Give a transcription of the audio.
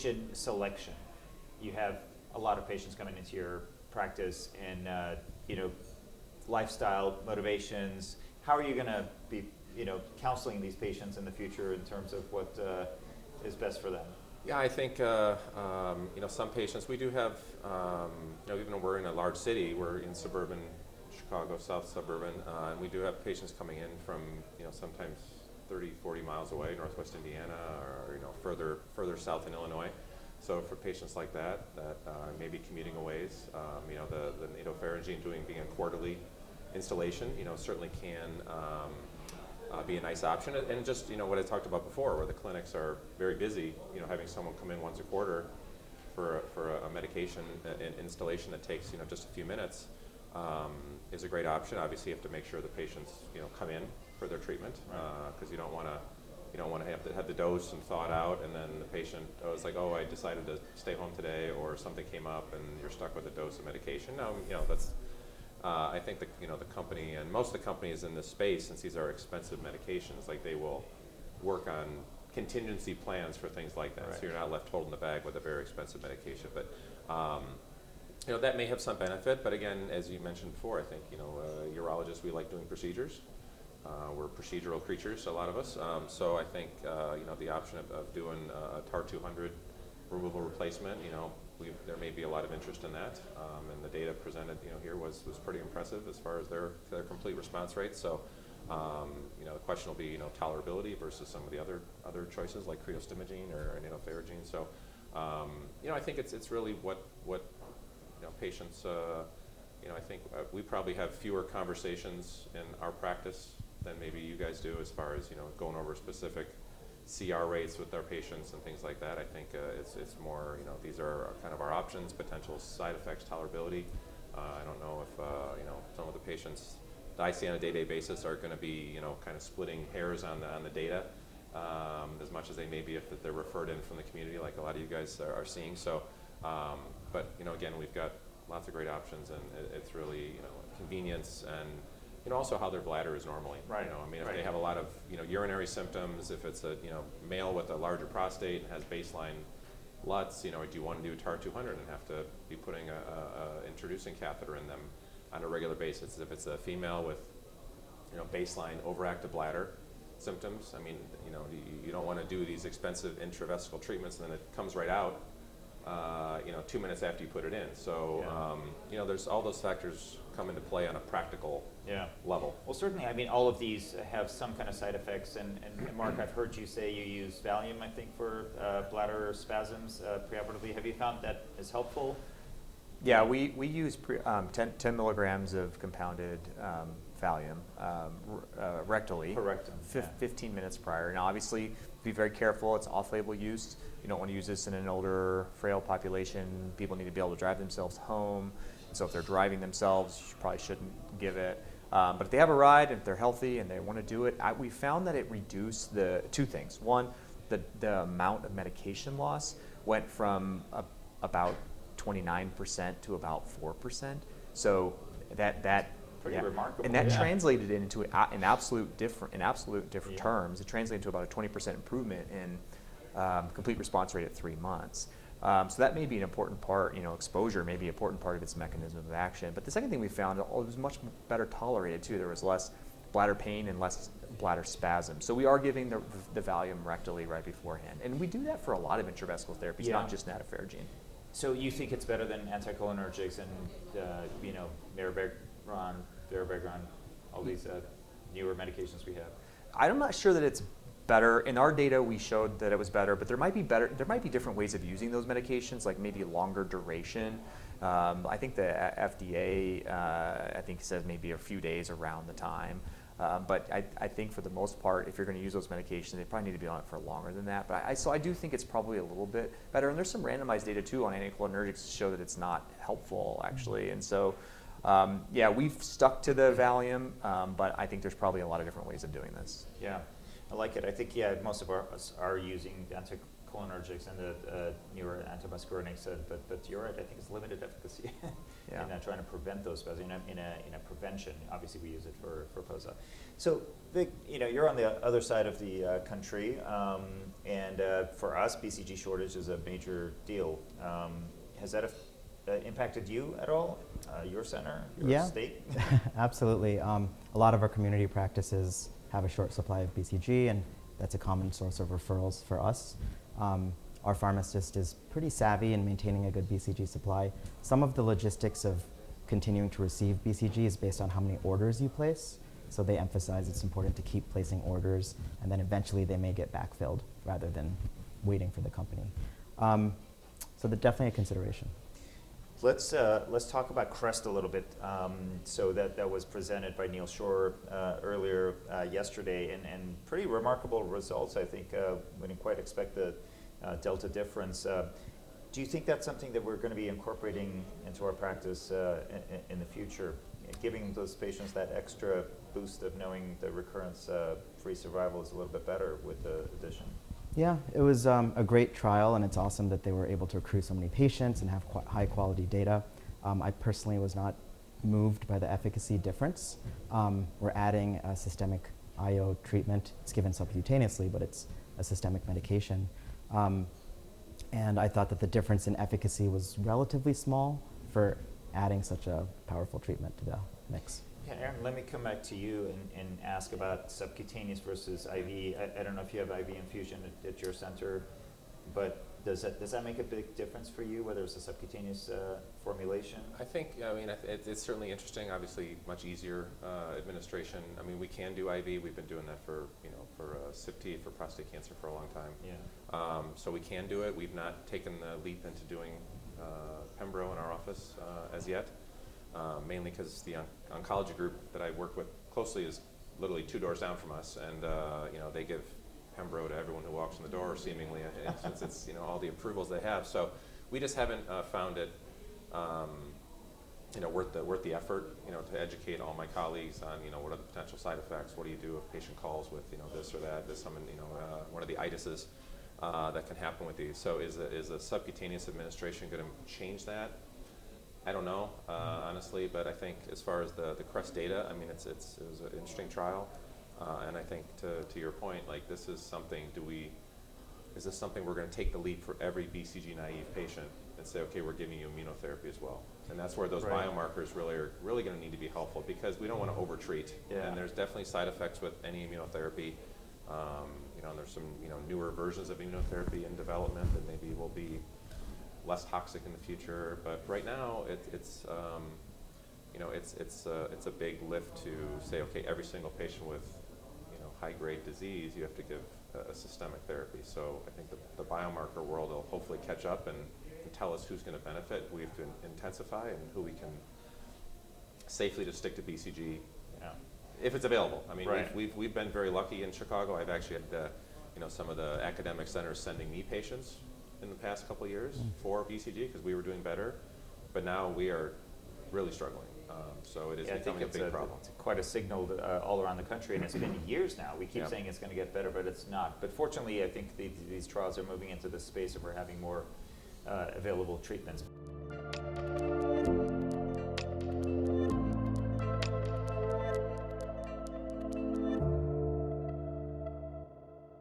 patient selection. You have a lot of patients coming into your practice and, lifestyle motivations. How are you going to be, counseling these patients in the future in terms of what is best for them? Yeah, I think, some patients, we do have, even though we're in a large city, we're in suburban Chicago, south suburban, and we do have patients coming in from, sometimes 30, 40 miles away, northwest Indiana, or, further south in Illinois. So for patients like that may be commuting a ways, the nasopharyngene being a quarterly installation, certainly can be a nice option. And just, what I talked about before, where the clinics are very busy, having someone come in once a quarter for a medication installation that takes, just a few minutes is a great option. Obviously, you have to make sure the patients, come in for their treatment, because you don't want to have the dose and thaw it out, and then the patient is like, I decided to stay home today, or something came up, and you're stuck with a dose of medication. No, that's. I think the company and most of the companies in this space, since these are expensive medications, like they will work on contingency plans for things like that. Right. So you're not left holding the bag with a very expensive medication. But that may have some benefit. But again, as you mentioned before, I think urologists, we like doing procedures. We're procedural creatures, a lot of us. So I think the option of doing a TAR 200 removal replacement, there may be a lot of interest in that, and the data presented, here was pretty impressive as far as their complete response rate. So, the question will be, tolerability versus some of the other choices like creostimogene or nasopharyngene. So, I think it's really what patients. I think we probably have fewer conversations in our practice than maybe you guys do, as far as going over specific CR rates with our patients and things like that. I think it's more, these are kind of our options, potential side effects, tolerability. I don't know if, some of the patients that I see on a day-to-day basis are going to be, kind of splitting hairs on the data as much as they may be if they're referred in from the community, like a lot of you guys are seeing. So, but, again, we've got lots of great options, and it's really, convenience and, also how their bladder is normally. Right. If they have a lot of, urinary symptoms, if it's a, male with a larger prostate and has baseline LUTs, do you want to do a TAR 200 and have to be putting a introducing catheter in them on a regular basis? If it's a female with, baseline overactive bladder symptoms, you don't want to do these expensive intravesical treatments and then it comes right out, 2 minutes after you put it in. So, there's all those factors come into play on a practical level. Well, certainly, all of these have some kind of side effects, and Mark, I've heard you say you use Valium, I think, for bladder spasms preoperatively. Have you found that is helpful? Yeah, we use 10 milligrams of compounded Valium rectally. Per rectum. 15 minutes prior. Now, obviously, be very careful. It's off-label use. You don't want to use this in an older, frail population. People need to be able to drive themselves home. So if they're driving themselves, you probably shouldn't give it. But if they have a ride, and if they're healthy and they want to do it, we found that it reduced the two things. One, the amount of medication loss went from about 29% to about 4%. So that pretty remarkable. And that translated into in absolute different terms. It translated to about a 20% improvement in complete response rate at 3 months. So that may be an important part, exposure may be an important part of its mechanism of action. But the second thing we found, it was much better tolerated too. There was less bladder pain and less bladder spasm. So we are giving the Valium rectally right beforehand. And we do that for a lot of intravesical therapies, not just nasopharyngene. So you think it's better than anticholinergics and, Berger, all these newer medications we have? I'm not sure that it's better. In our data, we showed that it was better, but there might be different ways of using those medications, like maybe longer duration. I think the FDA, says maybe a few days around the time. But I think for the most part, if you're going to use those medications, they probably need to be on it for longer than that. But I do think it's probably a little bit better. And there's some randomized data too on anticholinergics to show that it's not helpful actually. And so, we've stuck to the Valium, but I think there's probably a lot of different ways of doing this. Yeah, I like it. I think most of us are using anticholinergics cholinergics and the newer antimuscarinics, but you're right. I think it's limited efficacy in trying to prevent those spasms in a prevention. Obviously, we use it for post-op. So, Vic, you're on the other side of the country, and for us, BCG shortage is a major deal. Has that impacted you at all? Your center, your state? Absolutely. A lot of our community practices have a short supply of BCG, and that's a common source of referrals for us. Our pharmacist is pretty savvy in maintaining a good BCG supply. Some of the logistics of continuing to receive BCG is based on how many orders you place. So they emphasize it's important to keep placing orders, and then eventually they may get backfilled rather than waiting for the company. So that's definitely a consideration. Let's talk about CREST a little bit. So that was presented by Neil Shore earlier yesterday, and pretty remarkable results. I think we didn't quite expect the delta difference. Do you think that's something that we're going to be incorporating into our practice in the future, giving those patients that extra boost of knowing the recurrence-free survival is a little bit better with the addition? Yeah, it was a great trial, and it's awesome that they were able to accrue so many patients and have high quality data. I personally was not moved by the efficacy difference. We're adding a systemic IO treatment. It's given subcutaneously, but it's a systemic medication. And I thought that the difference in efficacy was relatively small for adding such a powerful treatment to the mix. Yeah, Aaron, let me come back to you and ask about subcutaneous versus IV. I don't know if you have IV infusion at your center, but does that make a big difference for you, whether it's a subcutaneous formulation? I think, it's certainly interesting, obviously much easier administration. I mean, we can do IV. We've been doing that for CIPT, for prostate cancer for a long time. Yeah. So we can do it. We've not taken the leap into doing Pembro in our office as yet. Mainly because the oncology group that I work with closely is literally 2 doors down from us, and they give Pembro to everyone who walks in the door, seemingly, since it's all the approvals they have. So we just haven't found it worth the effort to educate all my colleagues on what are the potential side effects. What do you do if a patient calls with this or that? There's some one of the itises that can happen with these. So is a subcutaneous administration going to change that? I don't know, honestly, but I think as far as the CREST data, I mean, it was an interesting trial, and I think to your point, like this is something. Is this something we're going to take the leap for every BCG naive patient and say, okay, we're giving you immunotherapy as well, and that's where those biomarkers are really going to need to be helpful, because we don't want to overtreat, and there's definitely side effects with any immunotherapy. And there's some newer versions of immunotherapy in development that maybe will be less toxic in the future, but right now it's a big lift to say, okay, every single patient with high-grade disease, you have to give a systemic therapy. So I think the biomarker world will hopefully catch up and tell us who's going to benefit, who we have to intensify, and who we can safely just stick to BCG if it's available. I mean, we've been very lucky in Chicago. I've actually had some of the academic centers sending me patients in the past couple of years for BCG because we were doing better, but now we are really struggling. So it is becoming a big problem. It's quite a signal all around the country, and it's been years now. We keep saying it's going to get better, but it's not. But fortunately, I think these trials are moving into the space, and we're having more available treatments.